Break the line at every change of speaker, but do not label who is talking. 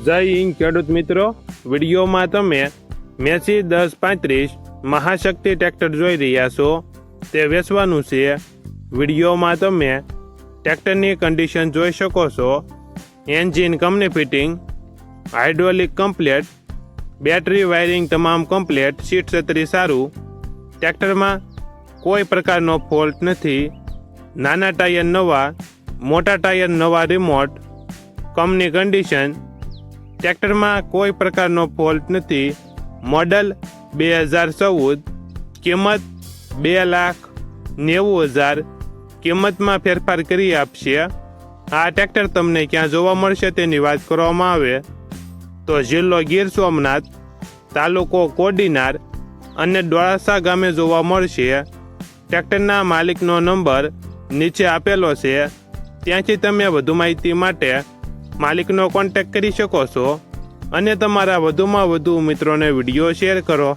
જય હિન્દ ખેડૂત મિત્રો, વિડીયોમાં તમે મેસી 1035 મહાશક્તિ ટ્રેક્ટર જોઈ રહ્યા છો. તે વેચવાનું છે. વિડીયોમાં તમે ટ્રેક્ટરની કન્ડિશન જોઈ શકો છો. Engine company fitting, hydraulic complete, battery wiring તમામ કમ્પ્લેટ, સીટ છત્રી સારું. ટ્રેક્ટરમાં કોઈ પ્રકારનો ફોલ્ટ નથી. નાના ટાયર નવા, મોટા ટાયર નવા, રિમોટ, કંપની કન્ડિશન. ટ્રેક્ટરમાં કોઈ પ્રકારનો ફોલ્ટ નથી. મોડલ 2014, કિંમત 2,90,000. કિંમતમાં ફેરફાર કરી આપશે. આ ટ્રેક્ટર તમને ક્યાં જોવા મળશે તેની વાત કરવામાં આવે તો જિલ્લો ગીર સોમનાથ, તાલુકો કોડીનાર અને ડોળાસા ગામે જોવા મળશે. ટ્રેક્ટરના માલિકનો નંબર નીચે આપેલો છે. ત્યાંથી તમે વધુ માહિતી માટે માલિકનો કોન્ટેક્ટ કરી શકો છો અને તમારા વધુમાં વધુ મિત્રોને વિડીયો શેર કરો.